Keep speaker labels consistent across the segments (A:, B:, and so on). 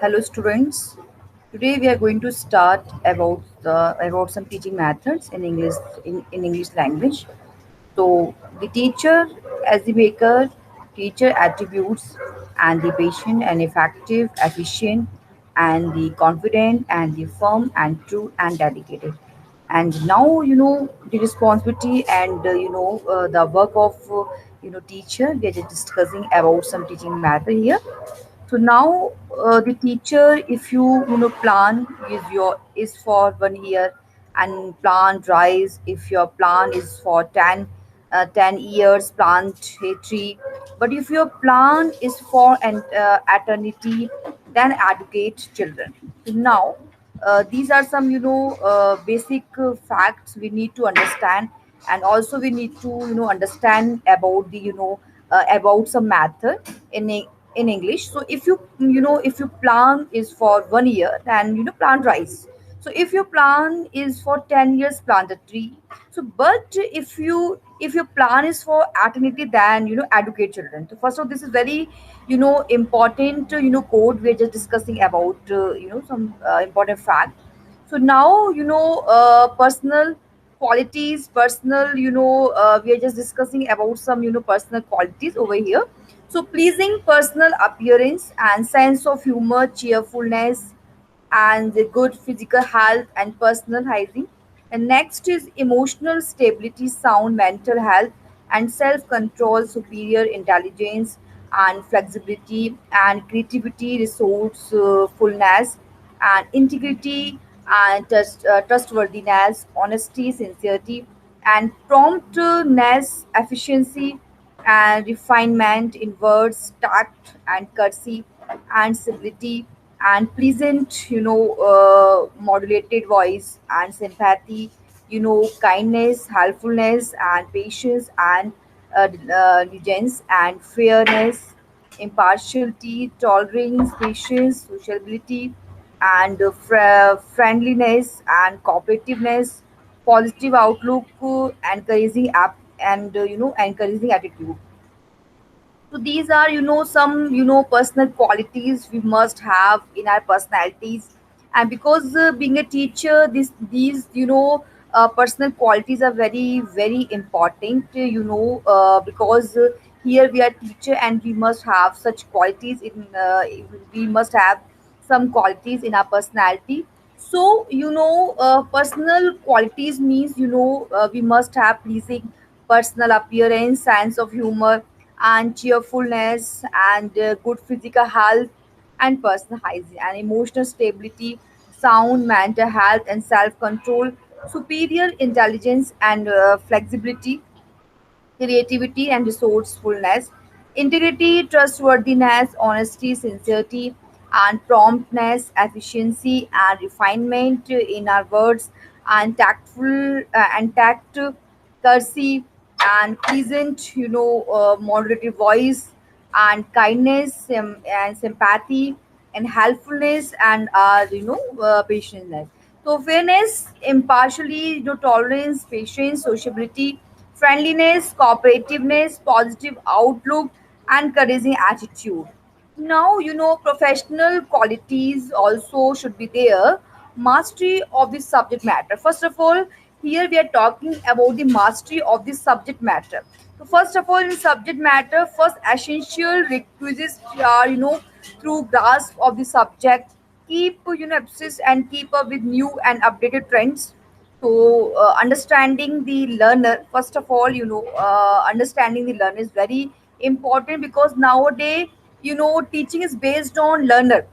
A: Hello students. Today we are going to start about some teaching methods in English language. So the teacher as the maker, teacher attributes and the patient and effective, efficient and the confident and the firm and true and dedicated. And now the responsibility and the work of teacher. We are just discussing about some teaching method here. So now the teacher, if plan is for 1 year and plant rise. If your plan is for 10 years, plant a tree. But if your plan is for an eternity, then educate children. So now these are some basic facts we need to understand, and also we need to understand about the about some method in in English. So if if your plan is for 1 year, then plant rice. So if your plan is for 10 years, plant a tree. So but if your plan is for eternity, then educate children. So first of all, this is very important code. We're just discussing about some important fact. So now personal qualities, personal we are just discussing about some personal qualities over here. So pleasing personal appearance and sense of humor, cheerfulness, and the good physical health and personal hygiene. And next is emotional stability, sound mental health, and self control, superior intelligence, and flexibility, and creativity, resourcefulness, and integrity, and trustworthiness, honesty, sincerity, and promptness, efficiency, and refinement in words, tact, and courtesy, and civility, and pleasant, modulated voice, and sympathy, kindness, helpfulness, and patience, and diligence, and fairness, impartiality, tolerance, patience, sociability, and friendliness, and cooperativeness, positive outlook, encouraging app, and encouraging attitude. So these are some personal qualities we must have in our personalities. And because being a teacher, these personal qualities are very very important, because here we are teacher and we must have such qualities in we must have some qualities in our personality. So personal qualities means we must have pleasing personal appearance, sense of humor, and cheerfulness, and good physical health, and personal hygiene, and emotional stability, sound mental health, and self control, superior intelligence, and flexibility, creativity and resourcefulness, integrity, trustworthiness, honesty, sincerity, and promptness, efficiency, and refinement in our words, and tact, courtesy, and pleasant, moderated voice, and kindness, and sympathy, and helpfulness, and patience. So fairness, impartially, tolerance, patience, sociability, friendliness, cooperativeness, positive outlook, and encouraging attitude. Now, professional qualities also should be there. Mastery of the subject matter. First of all, here we are talking about the mastery of the subject matter. So, first of all, in subject matter, first essential requisites are, through grasp of the subject, keep, obsessed and keep up with new and updated trends. So understanding the learner, first of all, understanding the learner is very important, because nowadays teaching is based on learner,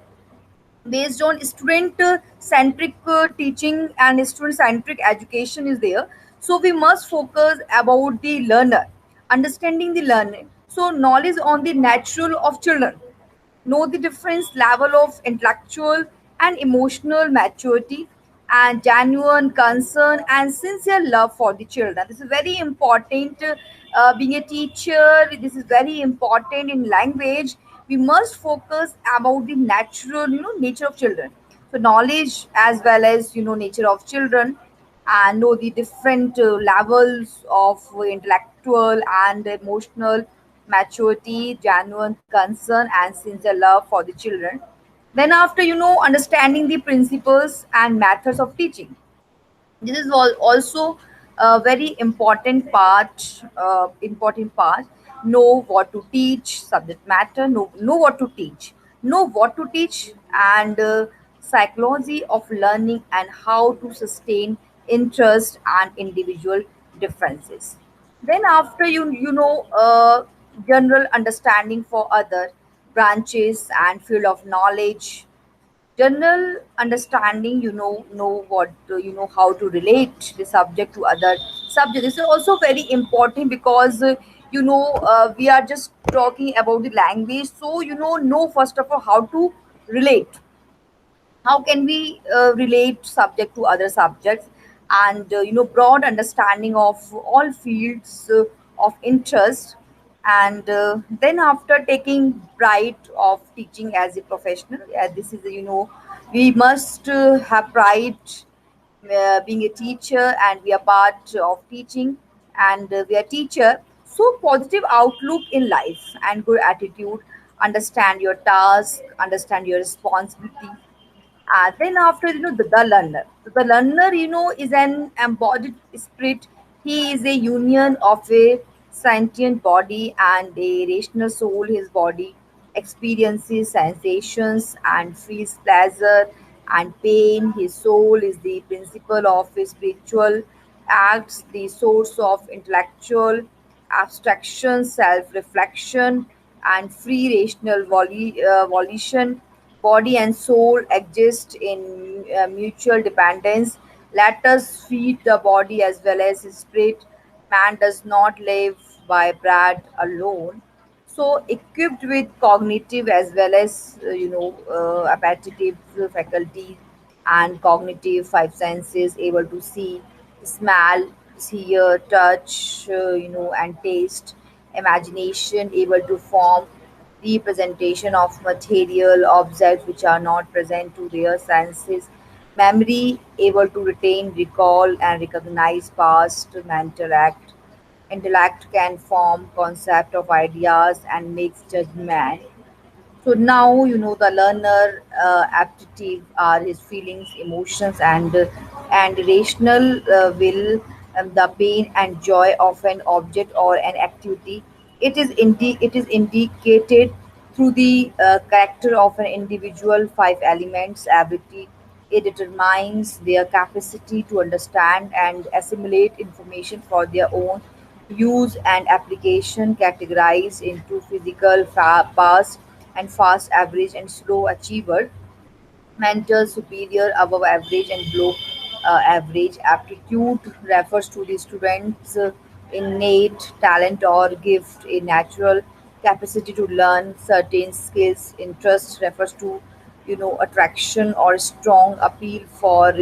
A: based on student centric teaching, and student centric education is there. So we must focus about the learner, understanding the learning. So knowledge on the natural of children, know the difference level of intellectual and emotional maturity, and genuine concern and sincere love for the children. This is very important. Being a teacher, this is very important in language. We must focus about the natural, nature of children. So knowledge as well as nature of children, and know the different levels of intellectual and emotional maturity, genuine concern, and sincere love for the children. Then after, understanding the principles and methods of teaching, this is also a very important part. Know what to teach, subject matter, know what to teach, and psychology of learning, and how to sustain interest and individual differences. Then after, general understanding for other branches and field of knowledge, general understanding, know what how to relate the subject to other subject. This is also very important because we are just talking about the language, so know first of all how to relate, how can we relate subject to other subjects, and broad understanding of all fields of interest. And then after taking pride of teaching as a professional, this is we must have pride being a teacher, and we are part of teaching, and we are teacher. So positive outlook in life and good attitude, understand your task, understand your responsibility. Then after, the learner. So the learner, is an embodied spirit. He is a union of a sentient body and a rational soul. His body experiences sensations and feels pleasure and pain. His soul is the principle of his spiritual acts, the source of intellectual abstraction, self-reflection, and free rational volition. Body and soul exist in mutual dependence. Let us feed the body as well as his spirit. Man does not live by bread alone. So, equipped with cognitive as well as appetitive faculties and cognitive five senses, able to see, smell, hear, touch, and taste, imagination, able to form representation of material objects which are not present to their senses, memory, able to retain, recall, and recognize past mental act. Intellect can form concept of ideas and makes judgment. So now the learner aptitude are his feelings, emotions, and rational will, the pain and joy of an object or an activity. It is indicated through the character of an individual five elements ability. It determines their capacity to understand and assimilate information for their own use and application, categorized into physical, fast and fast, average and slow achiever, mental, superior, above average, and below average. Aptitude refers to the student's innate talent or gift, a natural capacity to learn certain skills. Interest refers to attraction or strong appeal for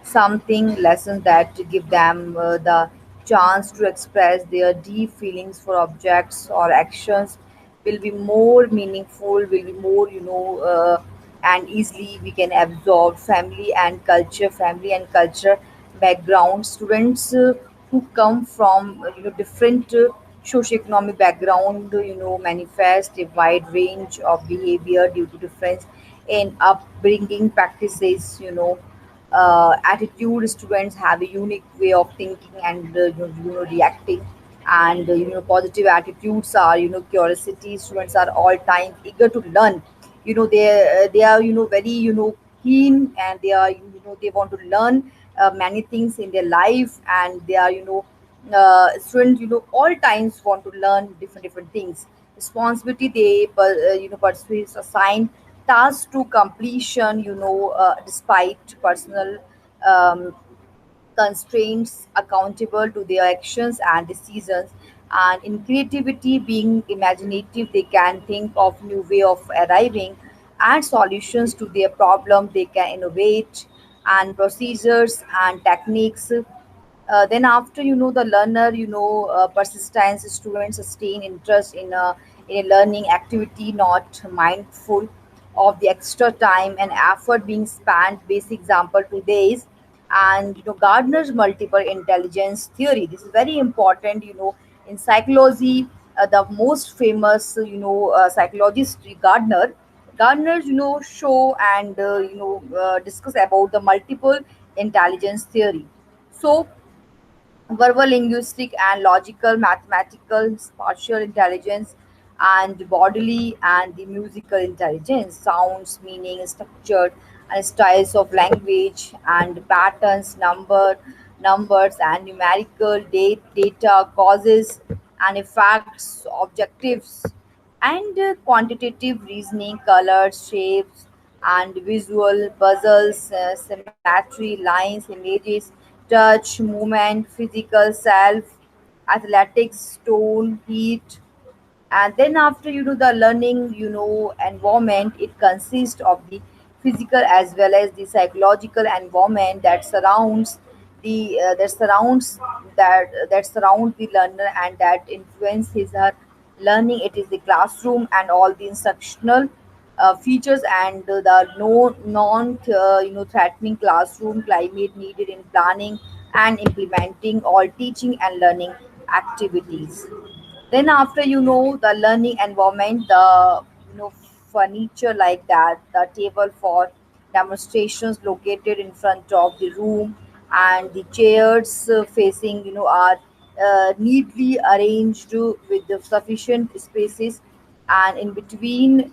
A: something. Lessons that give them the chance to express their deep feelings for objects or actions will be more meaningful, will be more and easily we can absorb. Family and culture background, students who come from different socioeconomic background manifest a wide range of behavior due to difference in upbringing practices. Attitude, students have a unique way of thinking and reacting. And positive attitudes are curiosity. Students are all time eager to learn. They are very keen, and they are they want to learn many things in their life, and they are students all times want to learn different things. Responsibility, they pursue assign tasks to completion, despite personal um, constraints, accountable to their actions and decisions. And in creativity, being imaginative, they can think of new way of arriving and solutions to their problem. They can innovate and procedures and techniques. Then after the learner, persistence, students sustain interest in a learning activity, not mindful of the extra time and effort being spent. Basic example today is, and Gardner's multiple intelligence theory. This is very important. In psychology, the most famous psychologist Gardner. Gardeners, show and discuss about the multiple intelligence theory. So verbal, linguistic, and logical, mathematical, spatial intelligence, and bodily and the musical intelligence, sounds, meaning, structure, and styles of language, and patterns, numbers, and numerical data, causes and effects, objectives, and quantitative reasoning, colors, shapes, and visual puzzles, symmetry, lines, images, touch, movement, physical self, athletics, tone, heat. And then after the learning environment, it consists of the physical as well as the psychological environment that surrounds that surround the learner and that influence his her learning. It is the classroom and all the instructional features and the no non threatening classroom climate needed in planning and implementing all teaching and learning activities. Then after the learning environment, the furniture like that, the table for demonstrations located in front of the room, and the chairs facing are neatly arranged with the sufficient spaces and in between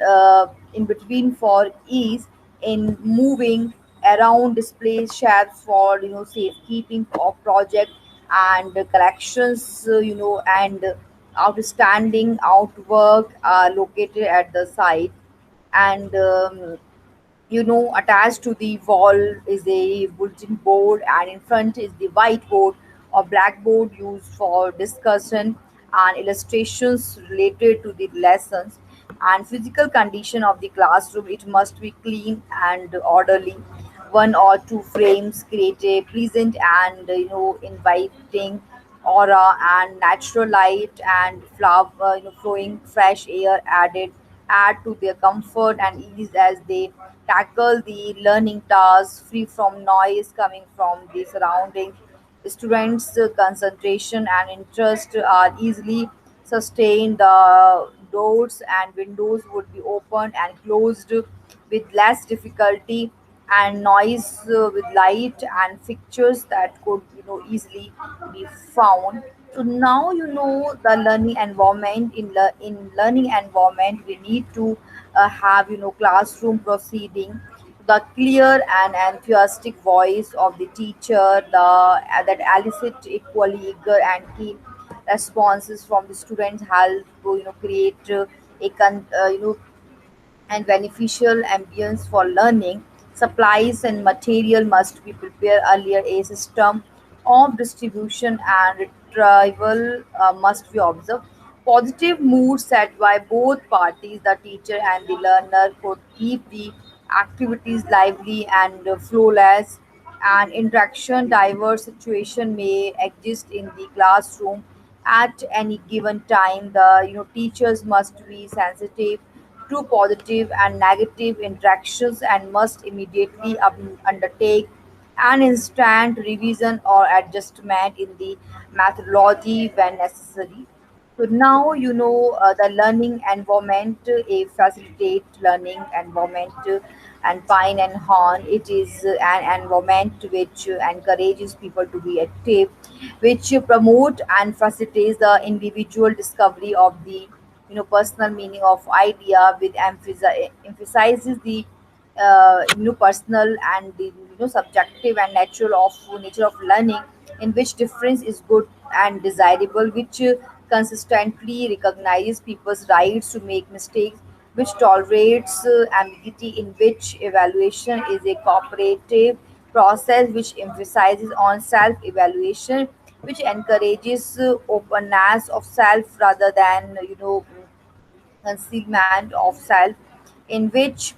A: for ease in moving around, display shelves for safekeeping of project and collections, and outstanding outwork are located at the site. And attached to the wall is a bulletin board, and in front is the whiteboard or blackboard used for discussion and illustrations related to the lessons. And physical condition of the classroom, it must be clean and orderly. One or two frames create a pleasant and inviting aura, and natural light and flower, flowing fresh air add to their comfort and ease as they tackle the learning tasks free from noise coming from the surroundings. Students' concentration and interest are easily sustained. The doors and windows would be opened and closed with less difficulty, and noise with light and fixtures that could easily be found. So now the learning environment, in learning environment we need to have classroom proceeding, the clear and enthusiastic voice of the teacher, that elicit equally eager and keen responses from the students help create a and beneficial ambience for learning. Supplies and material must be prepared earlier. A system of distribution and retrieval must be observed. Positive mood set by both parties, the teacher and the learner, could keep the activities lively and flowless. And interaction diverse situation may exist in the classroom at any given time. The teachers must be sensitive to positive and negative interactions and must immediately undertake an instant revision or adjustment in the methodology when necessary. So now the learning environment, a facilitate learning environment, and Pine and Horn. It is an environment which encourages people to be active, which promote and facilitates the individual discovery of the personal meaning of idea, with emphasizes the personal and the subjective and natural of nature of learning, in which difference is good and desirable, which consistently recognizes people's rights to make mistakes, which tolerates ambiguity, in which evaluation is a cooperative process, which emphasizes on self-evaluation, which encourages openness of self rather than concealment of self, in which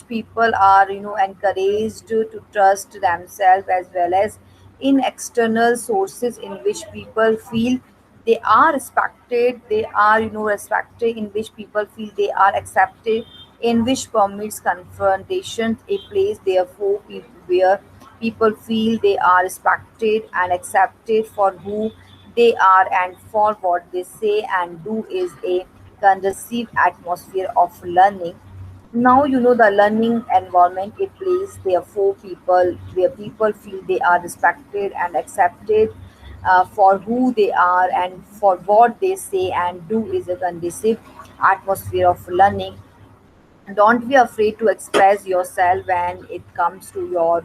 A: people are encouraged to trust themselves as well as in external sources, in which people feel they are respected, they are respected, in which people feel they are accepted, in which permits confrontation a place, therefore where people feel they are respected and accepted for who they are and for what they say and do is a conducive atmosphere of learning. Now the learning environment it plays therefore people where people feel they are respected and accepted for who they are and for what they say and do is a conducive atmosphere of learning. Don't be afraid to express yourself when it comes to your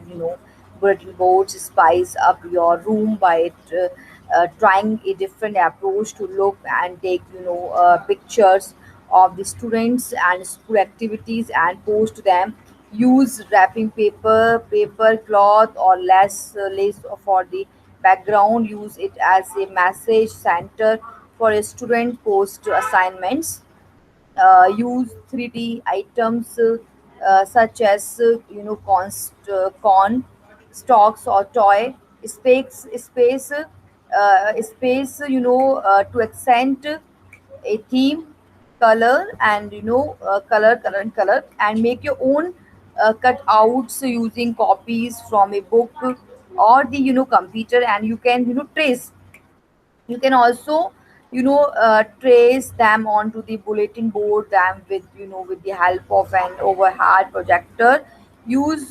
A: bulletin boards. Spice up your room by trying a different approach to look and take pictures of the students and school activities and post them. Use wrapping paper cloth or less lace for the background. Use it as a message center for a student post assignments. Use 3D items such as corn stalks or toy space to accent a theme, color and color and make your own cutouts using copies from a book or the computer, and you can trace. You can also trace them onto the bulletin board them with with the help of an overhead projector. Use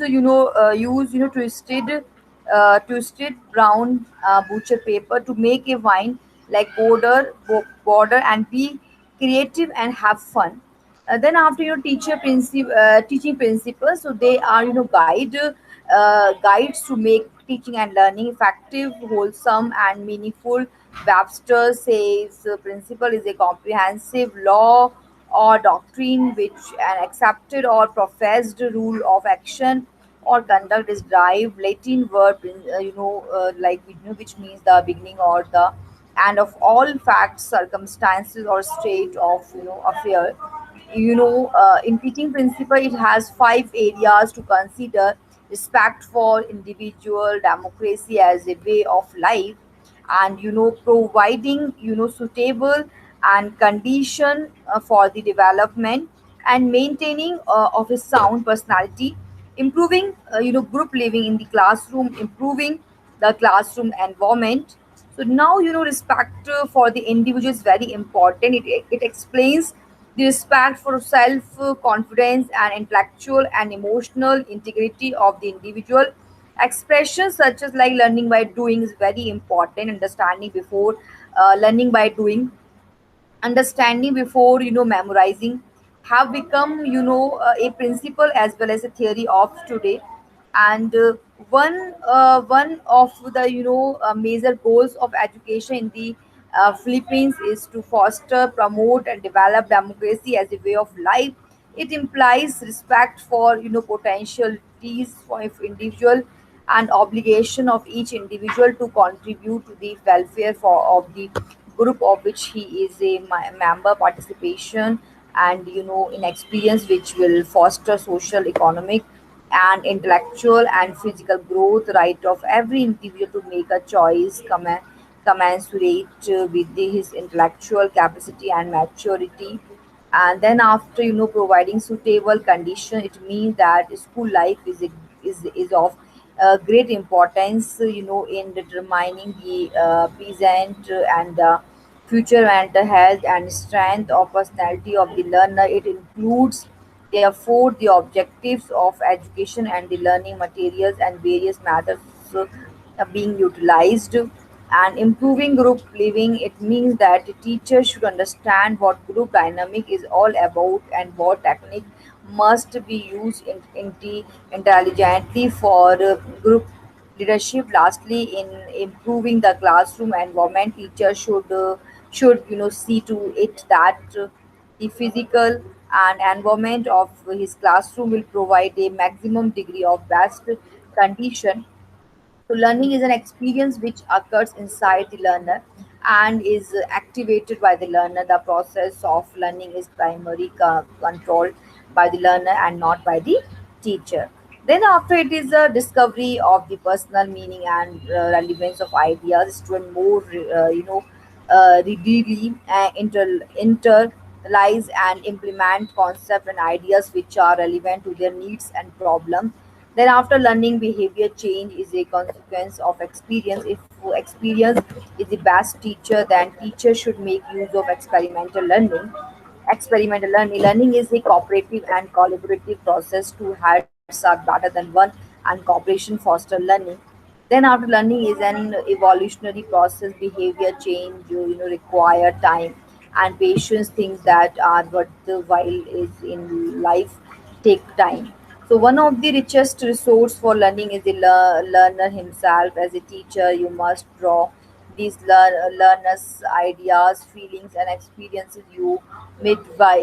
A: twisted brown butcher paper to make a vine like border and be creative and have fun. Then after your teaching principles, so they are guides to make teaching and learning effective, wholesome and meaningful. Webster says principle is a comprehensive law or doctrine which an accepted or professed rule of action or conduct is derived Latin word like which means the beginning or the end of all facts, circumstances or state of affair. In teaching principle it has five areas to consider: respect for individual, democracy as a way of life, and providing suitable and condition for the development and maintaining of a sound personality, improving group living in the classroom, improving the classroom environment. So now respect for the individual is very important. It explains the respect for self confidence and intellectual and emotional integrity of the individual. Expressions such as like learning by doing is very important. Understanding before learning by doing, understanding before memorizing have become a principle as well as a theory of today. And one of the major goals of education in the Philippines is to foster, promote and develop democracy as a way of life. It implies respect for potentialities for individual and obligation of each individual to contribute to the welfare of the group of which he is a member. Participation and in experience which will foster social, economic and intellectual and physical growth. Right of every individual to make a choice commensurate with his intellectual capacity and maturity. And then after providing suitable condition, it means that school life is of great importance in determining the present and future mental health and strength of personality of the learner. It includes therefore the objectives of education and the learning materials and various methods being utilized. And improving group living, it means that the teacher should understand what group dynamic is all about and what technique must be used intelligently for group leadership. Lastly, in improving the classroom environment, teachers should see to it that the physical and environment of his classroom will provide a maximum degree of best condition. So learning is an experience which occurs inside the learner and is activated by the learner. The process of learning is primarily controlled by the learner and not by the teacher. Then after it is a discovery of the personal meaning and relevance of ideas. Student more readily internalize and implement concepts and ideas which are relevant to their needs and problems. Then, after learning, behavior change is a consequence of experience. If experience is the best teacher, then teachers should make use of experimental learning. experimental learning. Learning is a cooperative and collaborative process. Two heads are better than one, and cooperation foster learning. Then after learning is an evolutionary process. Behavior change, require time and patience. Things that are worthwhile is in life take time. So one of the richest resource for learning is the learner himself. As a teacher, you must draw these learners' ideas, feelings, and experiences. You meet by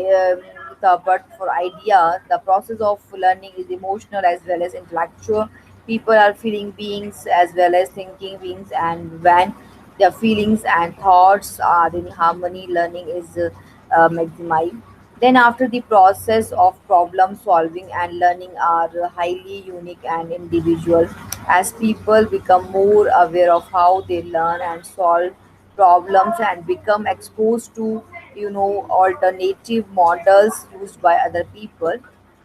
A: the but for idea. The process of learning is emotional as well as intellectual. People are feeling beings as well as thinking beings, and when their feelings and thoughts are in harmony, learning is maximized. Then, after the process of problem solving and learning are highly unique and individual, as people become more aware of how they learn and solve problems and become exposed to alternative models used by other people.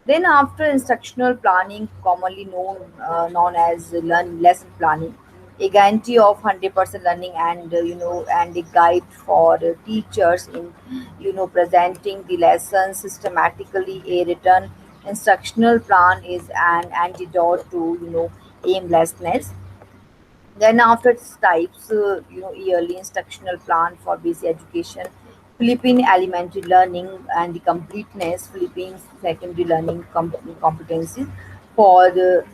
A: Then, after instructional planning, commonly known as learn lesson planning, a guarantee of 100% learning and and a guide for teachers in presenting the lessons systematically. A written instructional plan is an antidote to aimlessness. Then after its types, yearly instructional plan for basic education, Philippine elementary learning and the completeness, Philippines secondary learning competencies. For the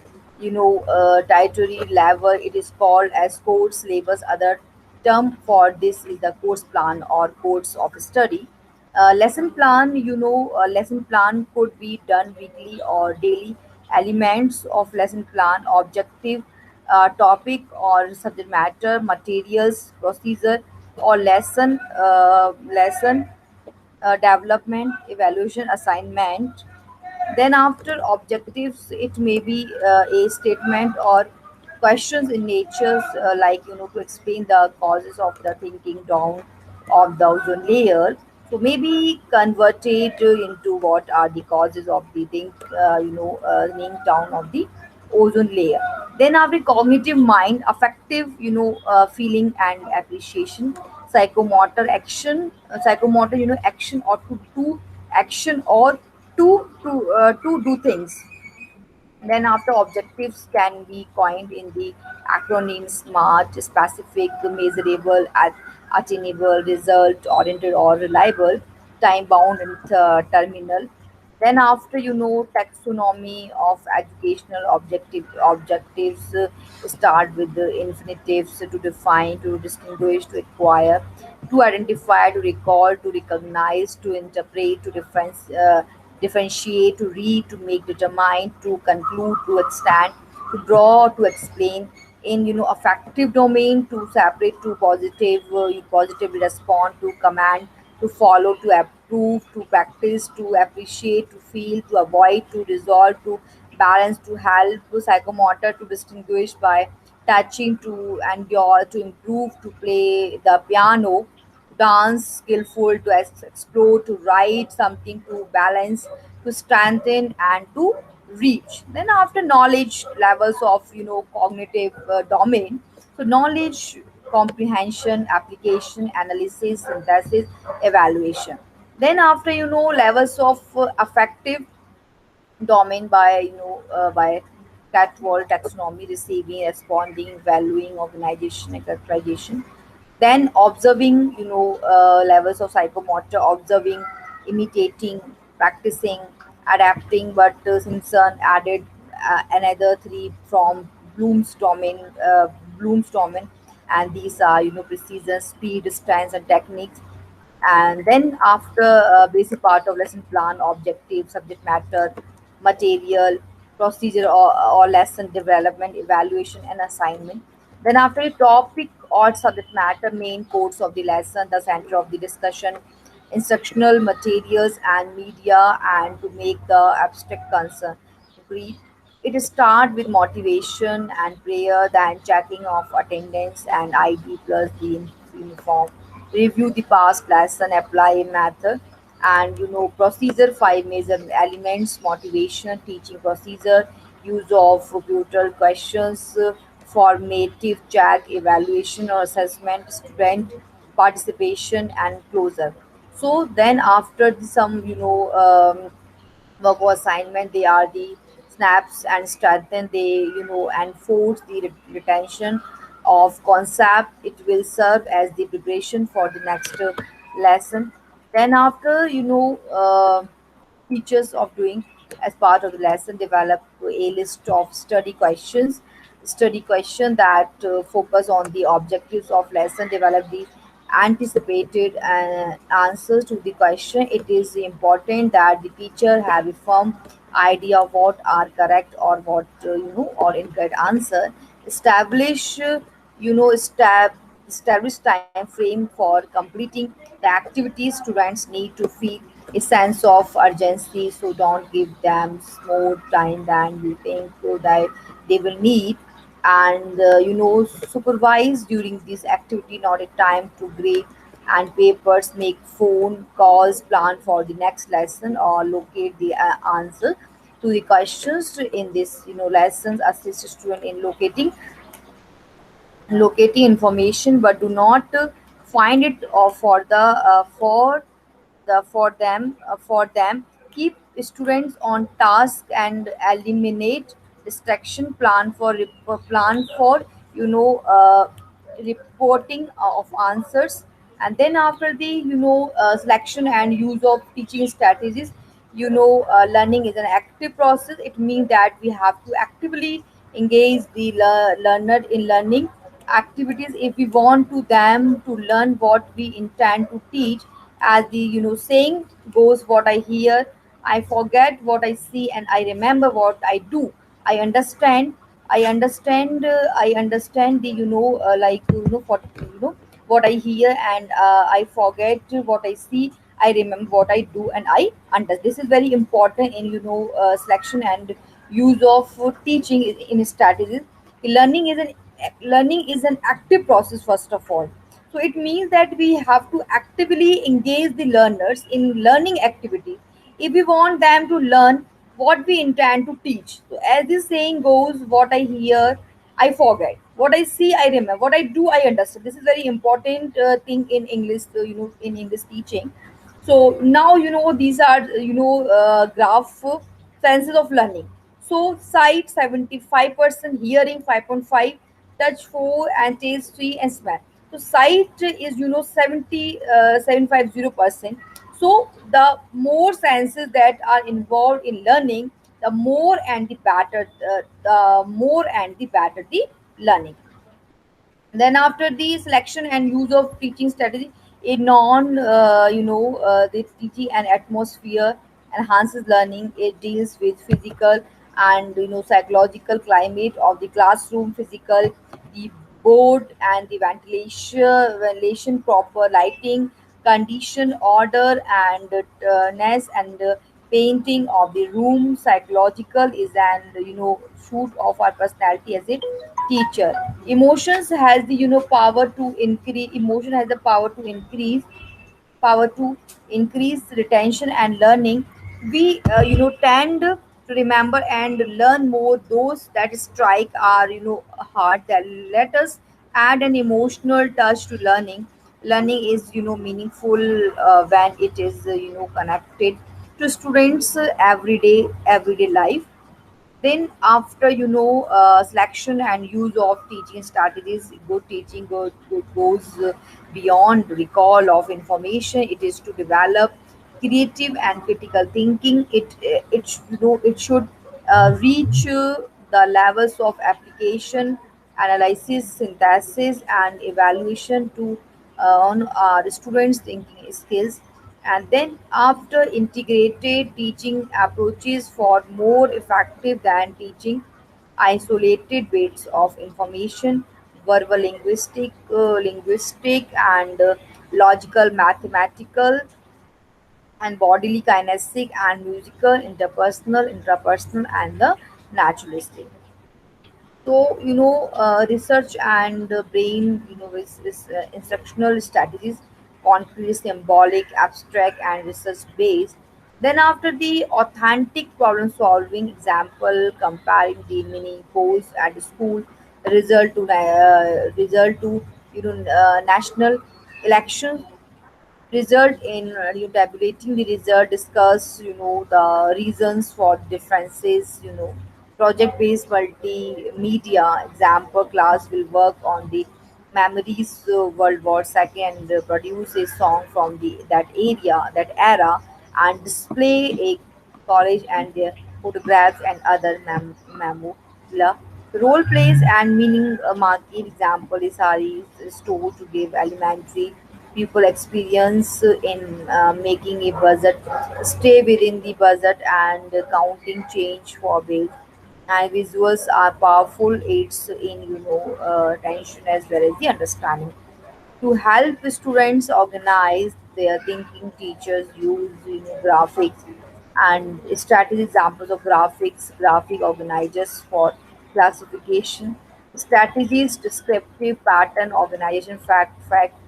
A: tertiary level, it is called as course syllabus. Other term for this is the course plan or course of study. Lesson plan, lesson plan could be done weekly or daily. Elements of lesson plan, objective, topic or subject matter, materials, procedure, or lesson development, evaluation, assignment. Then after objectives, it may be a statement or questions in nature, like to explain the causes of the thinking down of the ozone layer. So maybe converted into what are the causes of the thinning down of the ozone layer. Then after cognitive mind, affective, feeling and appreciation, psychomotor action, psychomotor, action or to action or to do things. Then after objectives can be coined in the acronym SMART: specific, measurable, attainable, result oriented or reliable, time bound and terminal. Then after taxonomy of educational objectives, start with the infinitives: to define, to distinguish, to acquire, to identify, to recall, to recognize, to interpret, to differentiate, to read, to make, determine, to conclude, to extend, to draw, to explain. In affective domain, to separate, to positive, you positively respond, to command, to follow, to approve, to practice, to appreciate, to feel, to avoid, to resolve, to balance, to help, to psychomotor, to distinguish by touching, to endure, to improve, to play the piano, dance skillful, to explore, to write something, to balance, to strengthen, and to reach. Then after knowledge levels of cognitive domain, so knowledge, comprehension, application, analysis, synthesis, evaluation. Then after levels of affective domain by by Catwall taxonomy: receiving, responding, valuing, organization, and characterization. Then observing, levels of psychomotor: observing, imitating, practicing, adapting. But Simpson added another three from Bloom's domain, and these are precision, speed, strengths, and techniques. And then after basic part of lesson plan: objective, subject matter, material, procedure or lesson development, evaluation, and assignment. Then after a topic or subject matter: main course of the lesson, the center of the discussion, instructional materials and media, and to make the abstract concern brief. It start with motivation and prayer, then checking of attendance and ID plus the uniform. Review the past lesson, apply a method, and procedure: five major elements: motivation, teaching procedure, use of brutal questions, formative check, evaluation or assessment, student participation, and closure. So then after some work or assignment, they are the snaps and strengthen they and force the retention of concept. It will serve as the preparation for the next lesson. Then after teachers of doing as part of the lesson develop a list of study question that focus on the objectives of lesson, develop the anticipated answers to the question. It is important that the teacher have a firm idea of what are correct or what or incorrect answer. Establish establish time frame for completing the activities. Students need to feel a sense of urgency, so don't give them more time than you think so that they will need. And supervise during this activity, not a time to grade and papers. Make phone calls, plan for the next lesson, or locate the answer to the questions in this lessons. Assist student in locating information, but do not find it for them. Keep students on task and eliminate distraction. Plan for you know uh, reporting of answers. And then after the selection and use of teaching strategies, learning is an active process. It means that we have to actively engage the learner in learning activities if we want to them to learn what we intend to teach. As the saying goes, what I hear I forget, what I see and I remember, what I do I understand the what I hear, and I forget what I see, I remember what I do, and I understand. This is very important in selection and use of teaching in strategies. Learning is an active process first of all. So it means that we have to actively engage the learners in learning activities if we want them to learn what we intend to teach. So as this saying goes, what I hear, I forget. What I see, I remember. What I do, I understand. This is very important thing in English, in English teaching. So now these are graph senses of learning. So sight 75%, hearing 5.5, touch 4, and taste 3, and smell. So sight is 750%. So the more senses that are involved in learning, the more and the better the learning. Then after the selection and use of teaching strategy, a non the teaching and atmosphere enhances learning. It deals with physical and psychological climate of the classroom. Physical, the board and the ventilation, proper lighting condition, order and ness and painting of the room. Psychological is an shoot of our personality as a teacher. Emotions has the power to increase. Emotion has the power to increase retention and learning. We tend to remember and learn more those that strike our heart, that let us add an emotional touch to learning. Learning is meaningful when it is connected to students everyday life. Then after selection and use of teaching strategies, good teaching goes beyond recall of information. It is to develop creative and critical thinking. It should reach the levels of application, analysis, synthesis and evaluation to on our students thinking skills. And then after integrated teaching approaches for more effective than teaching isolated bits of information. Verbal linguistic and logical, mathematical and bodily, kinesthetic and musical, interpersonal, intrapersonal and the naturalistic. So, research and brain, instructional strategies, concrete, symbolic, abstract, and research based. Then, after the authentic problem solving, example, comparing the mini polls at school, result to national elections, result in tabulating the result, discuss the reasons for differences, project based multimedia example class will work on the memories World War II and produce a song from the that era, and display a college and their photographs and other memorabilia. Role plays and meaning marking example is Hari store to give elementary people experience in making a budget, stay within the budget and counting change for bills. And visuals are powerful aids in attention as well as the understanding. To help students organize their thinking, teachers use graphics and strategy examples of graphic organizers for classification, strategies, descriptive pattern organization, fact,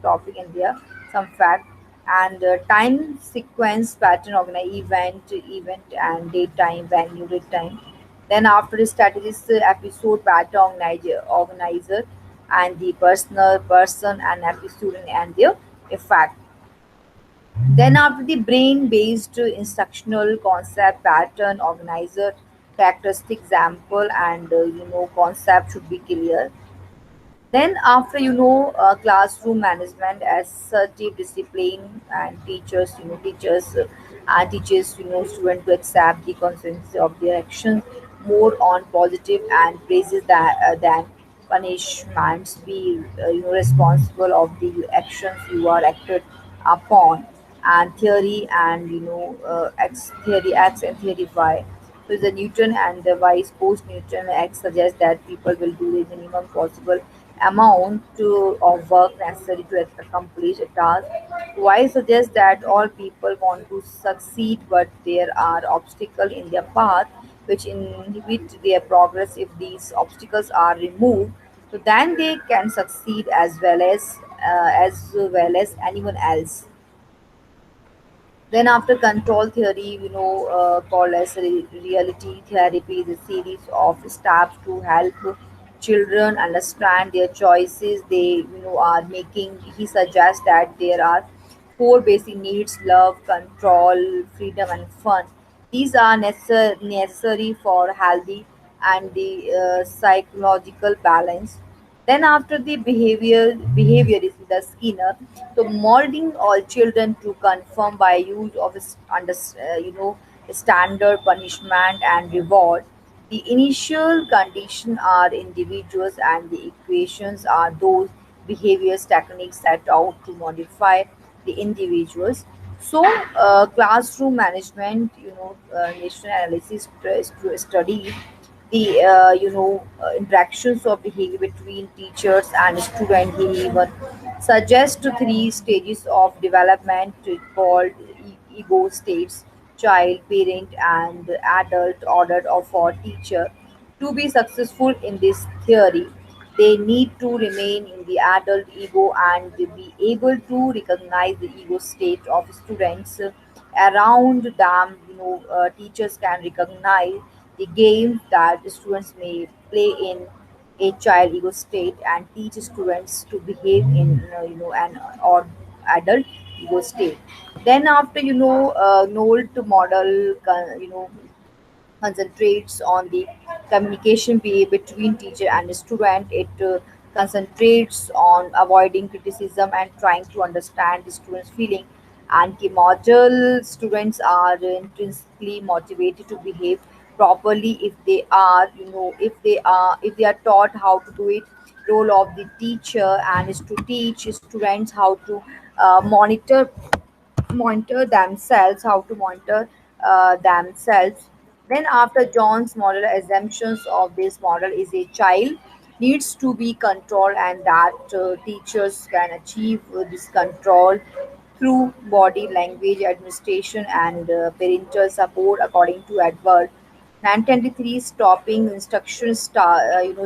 A: topic, and there some fact, and time sequence pattern organize event and date time, venue, date time. Then after the strategist episode pattern organizer and the personal person and episode and their effect. Then after the brain-based instructional concept pattern organizer characteristic example and concept should be clear. Then after classroom management assertive discipline and teachers student to accept the consequences of their actions more on positive and praises than punishments. Be responsible of the actions you are acted upon, and theory and theory X and theory Y. So the Newton and the Y's post Newton X suggests that people will do the minimum possible amount of work necessary to accomplish a task. Y suggests that all people want to succeed, but there are obstacles in their path which inhibit their progress. If these obstacles are removed, so then they can succeed as well as anyone else. Then after control theory, called as reality therapy, is a series of steps to help children understand their choices they are making. He suggests that there are four basic needs: love, control, freedom, and fun. These are necessary for healthy and the psychological balance. Then after the behavior is the Skinner. So molding all children to conform by use of standard punishment and reward. The initial condition are individuals and the equations are those behaviors techniques set out to modify the individuals. So classroom management, national analysis study the interactions of behavior between teachers and student. He even suggests three stages of development called ego states: child, parent, and adult. Ordered of for teacher to be successful in this theory, they need to remain in the adult ego and be able to recognize the ego state of students around them. Teachers can recognize the games that students may play in a child ego state and teach students to behave in an or adult ego state. Then after Nolt model, concentrates on the communication between teacher and student. It concentrates on avoiding criticism and trying to understand the student's feeling. And the model students are intrinsically motivated to behave properly if they are taught how to do it. Role of the teacher and is to teach students how to monitor themselves, how to monitor themselves. Then, after John's model, assumptions of this model is a child needs to be controlled, and that teachers can achieve this control through body language administration and parental support, according to Edward. 923 stopping instruction steering.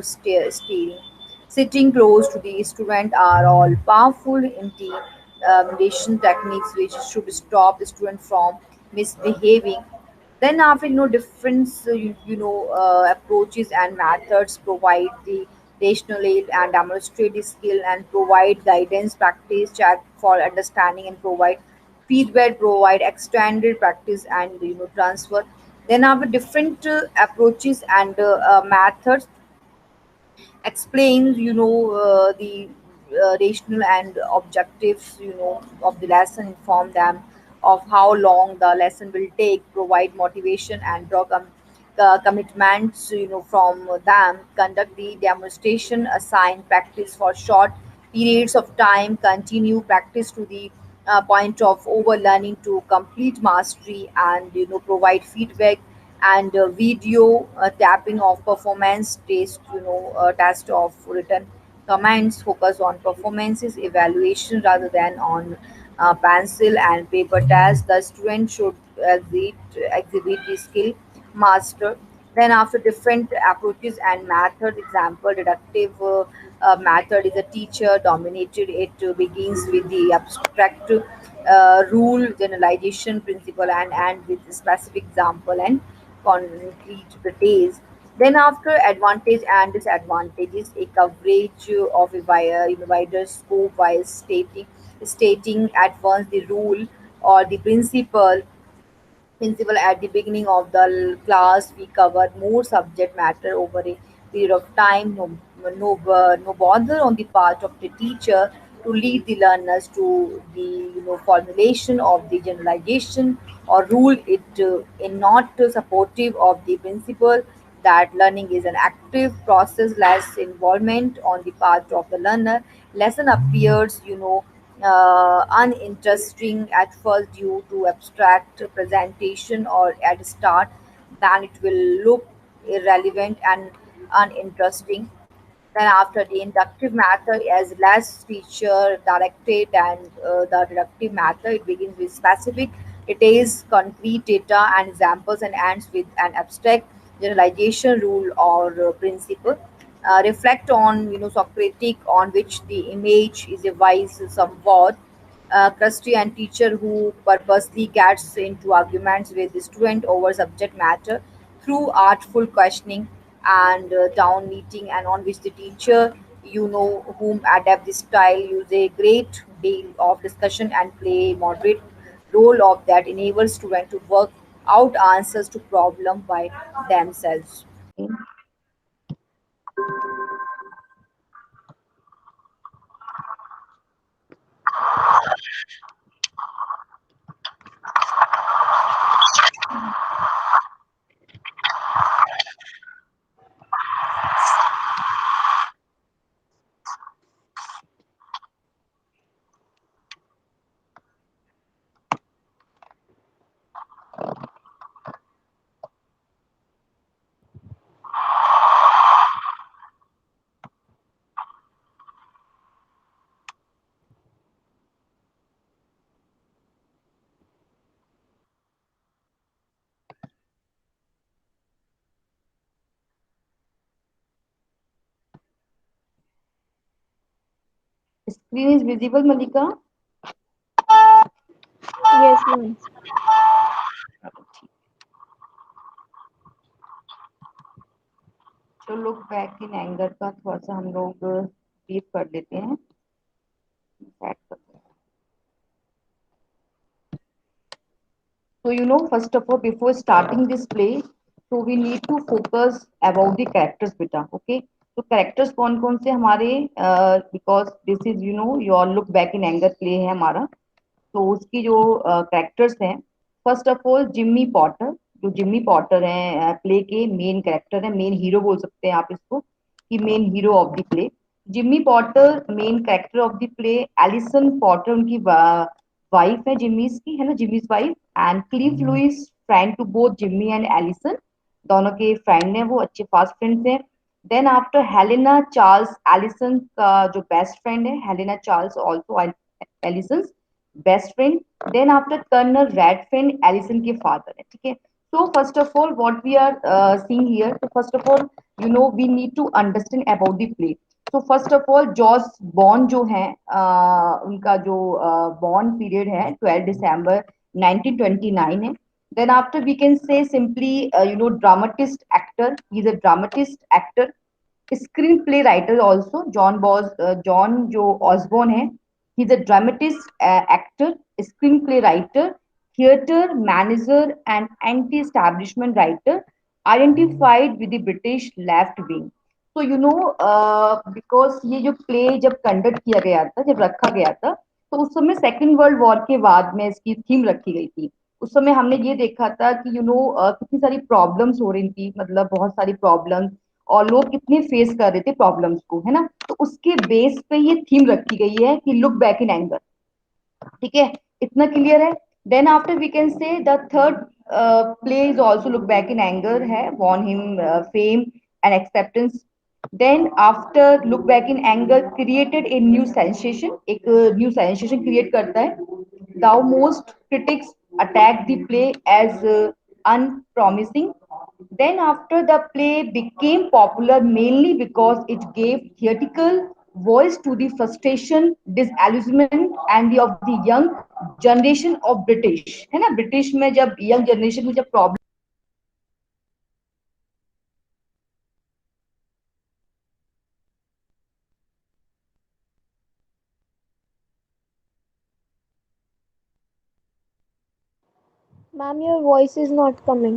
A: Sitting close to the student are all powerful intimidation techniques which should stop the student from misbehaving. Then after different approaches and methods provide the rationally and demonstrate the skill and provide guidance, practice, check for understanding and provide feedback, provide extended practice and transfer. Then have different approaches and methods explains the rational and objectives of the lesson, inform them of how long the lesson will take, provide motivation and draw commitments from them, conduct the demonstration, assign practice for short periods of time, continue practice to the point of overlearning to complete mastery, and provide feedback and video tapping of performance test, test of written comments, focus on performances evaluation rather than on pencil and paper tasks. The student should exhibit, exhibit the skill master. Then after different approaches and method, example deductive method is a teacher dominated. It begins with the abstract rule, generalization principle, and with specific example and concrete details. Then after advantage and disadvantages, a coverage of a wider scope while stating at once the rule or the principle at the beginning of the class. We cover more subject matter over a period of time. No bother on the part of the teacher to lead the learners to the formulation of the generalization or rule. It in not supportive of the principle that learning is an active process, less involvement on the part of the learner. Lesson appears uninteresting at first due to abstract presentation or at start, then it will look irrelevant and uninteresting. Then after the inductive method is less teacher directed and the deductive method, it begins with specific, it is concrete data and examples and ends with an abstract generalization rule or principle. Reflect on Socratic on which the image is a wise somewhat crusty and teacher who purposely gets into arguments with the student over subject matter through artful questioning and town meeting, and on which the teacher whom adapt this style use a great deal of discussion and play a moderate role of that enables student to work out answers to problem by themselves. Okay. Screen is visible, Malika.
B: Yes, ma'am.
A: तो look Back in anger का थोड़ा सा हम लोग brief कर लेते हैं, set करते हैं. So first of all, before starting this play, so we need to focus about the characters, beta. Okay. So characters कौन-कौन से हमारे because this is your look back in anger play है हमारा. तो उसकी जो कैरेक्टर्स हैं, first of all Jimmy Porter. जो जिम्मी पॉटर हैं प्ले के मेन कैरेक्टर हैं, मेन हीरो बोल सकते हैं आप इसको कि main hero of the play. Jimmy Porter main character of the play. Alison Porter उनकी वाइफ है, जिम्मीज की है ना, Jimmy's wife. And Cliff Lewis friend to both Jimmy and Alison, दोनों के फ्रेंड हैं, वो अच्छे फास्ट फ्रेंड्स हैं. Then after Helena Charles, Alison का जो बेस्ट फ्रेंड है, Helena Charles also Alison best friend. Then after colonel Redfern Alison के फादर है, ठीक है. So first of all what we are seeing here, तो first of all we need to understand about the play. तो first of all George Born जो है उनका जो बॉर्न पीरियड है 12 दिसंबर 1929 है. Then after we can say simply dramatist actor. He's a dramatist actor. Screen play writer also John जो Osborne है, he is a dramatist, actor, screen play writer, theatre manager and anti establishment writer, identified with the British left wing. तो you know, because ये जो play जब conduct किया गया था, जब रखा गया था, तो उस समय सेकेंड वर्ल्ड वॉर के बाद में इसकी थीम रखी गई थी। उस समय हमने ये देखा था कि कितनी सारी प्रॉब्लम्स हो रही थी, मतलब बहुत सारी प्रॉब्लम्स, और लोग कितने फेस कर रहे थे प्रॉब्लम्स को, है ना। तो उसके बेस पे ये थीम रखी गई है कि लुक बैक इन एंगर। ठीक है, इतना क्लियर है। Then after we can say the third play is also Look Back in Anger है, won him fame and acceptance. Then after Look Back in Anger created a new sensation, एक new sensation create करता है। Thou most critics attacked the play as unpromising. Then, after the play became popular mainly because it gave theatrical voice to the frustration, disillusionment, and the of the young generation of British. है ना, British में जब young generation में जब problem.
B: Ma'am, your voice is not coming.